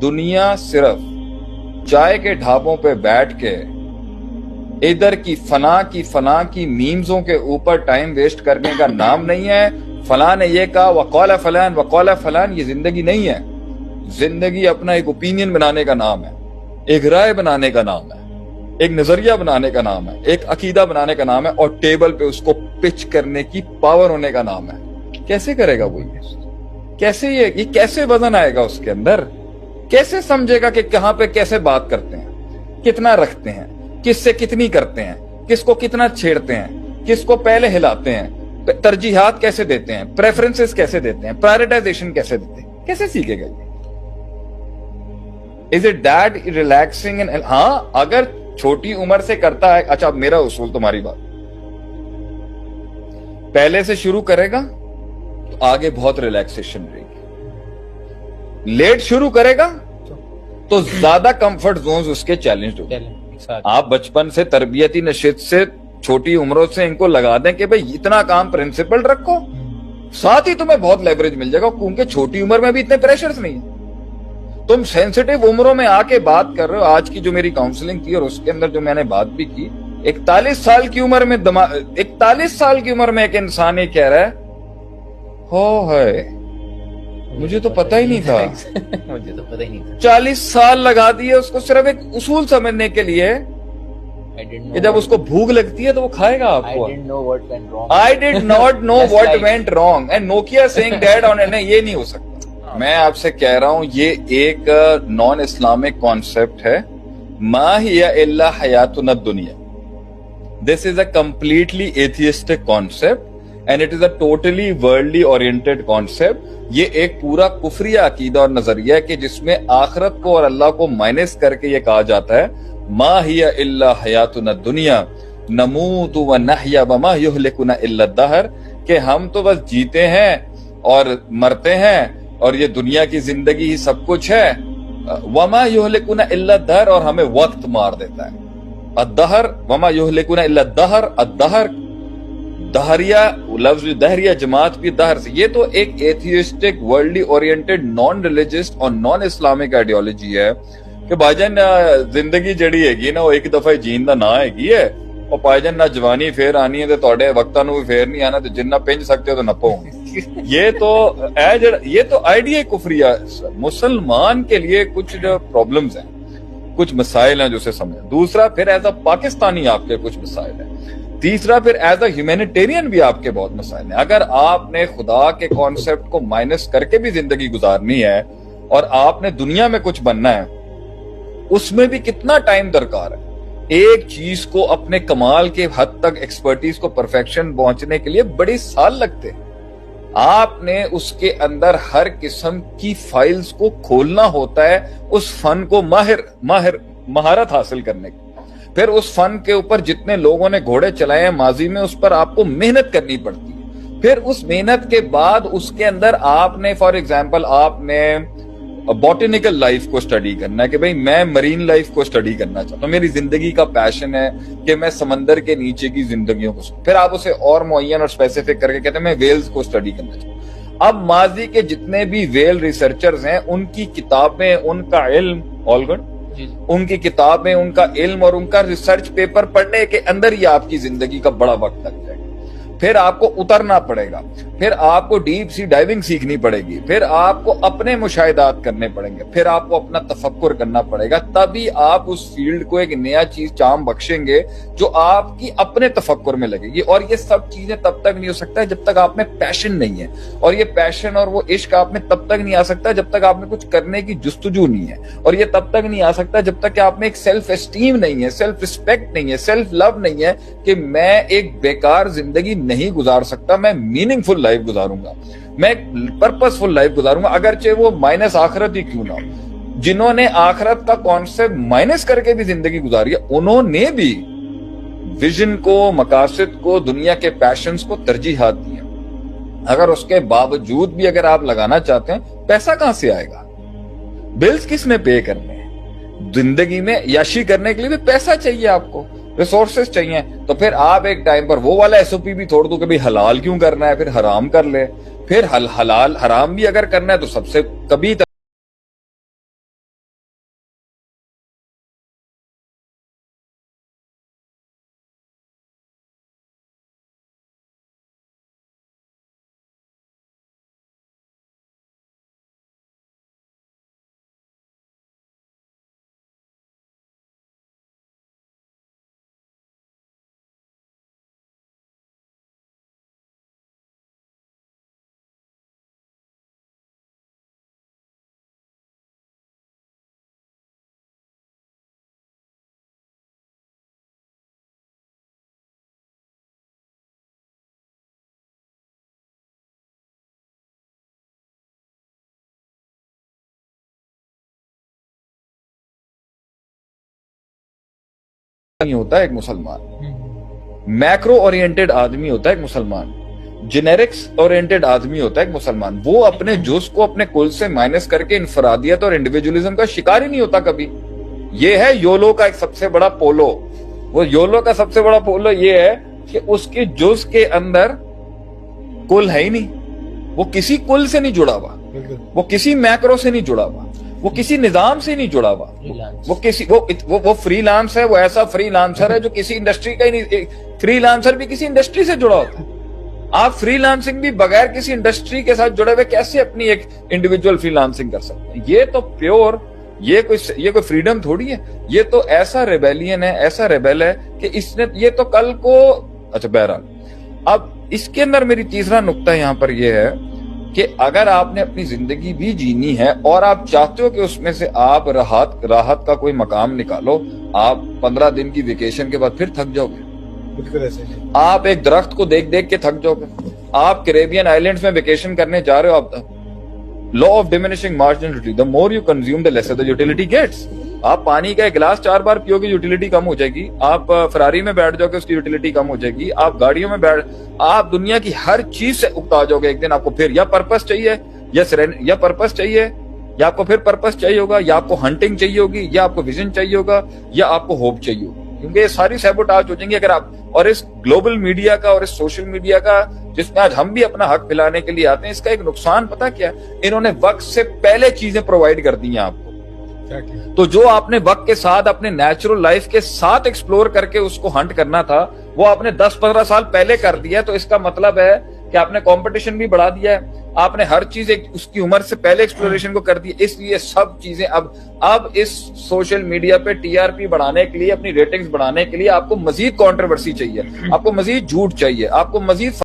दुनिया सिर्फ चाय के ढाबों पे बैठ के इधर की फना की मीम्सों के ऊपर टाइम वेस्ट करने का नाम नहीं है। फलां ने ये कहा, वक़ाल फलान, ये जिंदगी नहीं है। जिंदगी अपना एक ओपिनियन बनाने का नाम है, एक राय बनाने का नाम है, एक नजरिया बनाने का नाम है, एक अकीदा बनाने का नाम है, और टेबल पे उसको पिच करने की पावर होने का नाम है। कैसे करेगा वो ये? कैसे ये कैसे वजन आएगा उसके अंदर? कैसे समझेगा कि कहां पे कैसे बात करते हैं, कितना रखते हैं, किससे कितनी करते हैं, किसको कितना छेड़ते हैं, किसको पहले हिलाते हैं, तरजीहात कैसे देते हैं, प्रेफरेंसेस कैसे देते हैं, प्रायोरिटाइजेशन कैसे देते हैं? कैसे सीखेगा ये? Is it that relaxing? And हाँ, अगर छोटी उम्र से करता है, अच्छा मेरा उसूल, तुम्हारी बात, पहले से शुरू करेगा तो आगे बहुत रिलैक्सेशन रहेगी। लेट शुरू करेगा तो ज्यादा कंफर्ट जोन्स उसके चैलेंज होंगे। आप बचपन से तरबियती नशित से छोटी उम्रों से इनको लगा दें कि भाई इतना काम प्रिंसिपल रखो, साथ ही तुम्हें बहुत लेवरेज मिल जाएगा, क्योंकि छोटी उम्र में भी इतने प्रेशर्स नहीं है। तुम सेंसिटिव उम्रों में आके बात कर रहे हो। आज की जो मेरी काउंसलिंग थी और उसके अंदर जो मैंने बात भी की, 41 साल की उम्र में 41 साल की उम्र में एक इंसान ये कह रहा है, हो है मुझे तो पता ही नहीं था। मुझे तो पता ही नहीं था। 40 साल लगा दिए उसको सिर्फ एक उसूल समझने के लिए कि जब उसको भूख लगती है तो वो खाएगा आपको। I didn't know what went wrong. I did not know what went wrong. And Nokia saying that on it, ये नहीं हो सकता। मैं आपसे कह रहा हूँ, ये एक नॉन इस्लामिक कॉन्सेप्ट है। मा हिया इल्ला हयातुन दुनिया। This is a completely atheistic concept and it is a totally worldly oriented concept. ये एक पूरा कुफरिया अकीदा और नजरिया है कि जिसमें आखिरत को और अल्लाह को माइनस करके ये कहा जाता है, मा हिया इल्ला हयातुन दुनिया नमूतु व नहया व मा युहलिकुना इल्ला दहर, कि हम तो बस जीते हैं और मरते हैं और ये दुनिया की जिंदगी ही सब कुछ है। व मा युहलिकुना इल्ला दहर, और हमें वक्त मार देता है। अद्दहर वमा युहलिकुना इल्ला दहर, अद्दहर दहरिया, लफ्ज दहरिया जमात भी दहर से। ये तो एक atheistic worldly oriented non religious और नॉन इस्लामिक आइडियोलॉजी है कि भाईजान जिंदगी जड़ी हैगी ना वो एक दफा जीन दा ना हैगी है, और भाईजान ना जवानी फेर आनी है ते तुहाडे वक्तां नूं भी फेर नहीं आना, ते जिन्ना पिंज सकते हो तो नपो। ये तो आइडिया कुफरिया। मुसलमान के लिए कुछ जो प्रॉब्लम्स हैं, कुछ मसाइल हैं जो उसे समझे। दूसरा, फिर एज अ पाकिस्तानी आपके कुछ मसाइल हैं। तीसरा, फिर एज अ ह्यूमैनिटेरियन भी आपके बहुत मसाइल हैं। अगर आपने खुदा के कॉन्सेप्ट को माइनस करके भी जिंदगी गुजारनी है और आपने दुनिया में कुछ बनना है, उसमें भी कितना टाइम दरकार है। एक चीज को अपने कमाल के हद तक, एक्सपर्टीज को परफेक्शन पहुंचने के लिए बड़े साल लगते हैं। आपने उसके अंदर हर किस्म की फाइल्स को खोलना होता है, उस फन को महारत हासिल करने की। फिर उस फन के ऊपर जितने लोगों ने घोड़े चलाए हैं माजी में, उस पर आपको मेहनत करनी पड़ती है। फिर उस मेहनत के बाद उसके अंदर आपने, फॉर एग्जाम्पल, आपने बॉटनिकल लाइफ को स्टडी करना है कि भाई मैं मरीन लाइफ को स्टडी करना चाहता हूं, मेरी जिंदगी का पैशन है कि मैं समंदर के नीचे की जिंदगियों को। फिर आप उसे और मुअय्यन और स्पेसिफिक करके कहते हैं मैं वेल्स को स्टडी करना चाहता हूं। अब माजी के जितने भी वेल रिसर्चर्स हैं, उनकी किताबें, उनका इल्म, ऑल गुड, उनकी किताबें, उनका इल्म और उनका रिसर्च पेपर पढ़ने के अंदर ही आपकी जिंदगी का बड़ा वक्त लग जाएगा। फिर आपको उतरना पड़ेगा, फिर आपको डीप सी डाइविंग सीखनी पड़ेगी, फिर आपको अपने मुशाहिदात करने पड़ेंगे, फिर आपको अपना तफक्कुर करना पड़ेगा। तभी आप उस फील्ड को एक नया चीज चाम बख्शेंगे जो आपकी अपने तफक्कुर में लगेगी। और ये सब चीजें तब तक नहीं हो सकता है जब तक आप में पैशन नहीं है, और ये पैशन और वो इश्क आप में तब तक नहीं आ सकता जब तक आप में कुछ करने की जुस्तजू नहीं है, और ये तब तक नहीं आ सकता जब तक कि आप में एक सेल्फ एस्टीम नहीं है, सेल्फ रिस्पेक्ट नहीं है, सेल्फ लव नहीं है कि मैं एक बेकार जिंदगी नहीं गुजार सकता, मैं मीनिंगफुल लाइफ गुजारूंगा, मैं पर्पसफुल लाइफ गुजारूंगा, अगरचे वो माइनस आखिरत ही क्यों ना हो। जिन्होंने आखिरत का कॉन्सेप्ट माइनस करके भी जिंदगी गुजारी है, उन्होंने भी विजन को, मकासद को, दुनिया के पैशंस को तरजीहात दी है। अगर उसके बावजूद भी अगर आप लगाना चाहते हैं, पैसा कहां से आएगा? बिल्स किसने पे करने हैं? जिंदगी में याशी करने के लिए भी पैसा चाहिए, आपको रिसोर्सेस चाहिए। तो फिर आप एक टाइम पर वो वाला एसओपी भी छोड़ दो कि भाई हलाल क्यों करना है, फिर हराम कर ले। फिर हलाल हराम भी अगर करना है तो सबसे कभी نہیں ہوتا ہے ایک مسلمان, میکرو اورینٹڈ آدمی ہوتا ہے ایک مسلمان, جنیرکس اورینٹڈ آدمی ہوتا ہے ایک مسلمان. وہ اپنے جز کو اپنے کل سے مائنس کر کے انفرادیت اور انڈیویجولزم کا شکار ہی نہیں ہوتا کبھی. یہ ہے یولو کا ایک سب سے بڑا پولو. وہ یولو کا سب سے بڑا پولو یہ ہے کہ اس کے جز کے اندر کل ہے ہی نہیں, وہ کسی کل سے نہیں جڑا ہوا, وہ کسی میکرو سے نہیں جڑا ہوا, وہ کسی نظام سے نہیں جڑا ہوا, وہ فری لانس ہے. وہ ایسا فری لانسر ہے جو کسی انڈسٹری کا ہی نہیں. فری لانسر بھی کسی انڈسٹری سے جڑا ہوتا ہے. آپ فری لانسنگ بھی بغیر کسی انڈسٹری کے ساتھ جڑے ہوئے کیسے اپنی ایک انڈیویجول فری لانسنگ کر سکتے ہیں؟ یہ تو پیور, یہ کوئی فریڈم تھوڑی ہے. یہ تو ایسا ریبیلین ہے, ایسا ریبیل ہے کہ اس نے یہ تو کل کو. اچھا بہرحال, اب اس کے اندر میری تیسرا نقطہ یہاں پر یہ ہے کہ اگر آپ نے اپنی زندگی بھی جینی ہے اور آپ چاہتے ہو کہ اس میں سے آپ راحت کا کوئی مقام نکالو, آپ 15 دن کی ویکیشن کے بعد پھر تھک جاؤ گے. بالکل ایسے ہی. آپ ایک درخت کو دیکھ دیکھ کے تھک جاؤ گے. آپ کیریبین آئلینڈز میں ویکیشن کرنے جا رہے ہو, آپ law of diminishing marginality, the more you consume the lesser the utility gets. آپ پانی کا ایک گلاس 4 بار پیو گے, یوٹیلیٹی کم ہو جائے گی. آپ فراری میں بیٹھ جاؤ گے, اس کی یوٹیلیٹی کم ہو جائے گی. آپ گاڑیوں میں آپ دنیا کی ہر چیز سے اکتا جاؤ گے. ایک دن آپ کو پھر یا پرپس چاہیے یا پرپس چاہیے, یا آپ کو پھر پرپس چاہیے ہوگا, یا آپ کو ہنٹنگ چاہیے ہوگی, یا آپ کو ویژن چاہیے ہوگا, یا آپ کو ہوپ چاہیے ہوگی. کیونکہ یہ ساری سیبوٹاج ہو جائیں گی اگر آپ, اور اس گلوبل میڈیا کا اور اس سوشل میڈیا کا جس میں آج ہم بھی اپنا حق پھیلانے کے لیے آتے ہیں, اس کا ایک نقصان پتا کیا ہے؟ انہوں نے وقت سے پہلے چیزیں پرووائڈ کر دی ہیں آپ کو. تو جو آپ نے وقت کے ساتھ اپنے نیچرل لائف کے ساتھ ایکسپلور کر کے اس کو ہنٹ کرنا تھا, وہ آپ نے 10-15 سال پہلے کر دیا. تو اس کا مطلب ہے کہ آپ نے کمپٹیشن بھی بڑھا دیا ہے, آپ نے ہر چیز اس کی عمر سے پہلے ایکسپلوریشن کو کر دی. اس لیے سب چیزیں اب اس سوشل میڈیا پہ TRP بڑھانے کے لیے, اپنی ریٹنگز بڑھانے کے لیے آپ کو مزید کنٹروورسی چاہیے, آپ کو مزید جھوٹ چاہیے, آپ کو مزید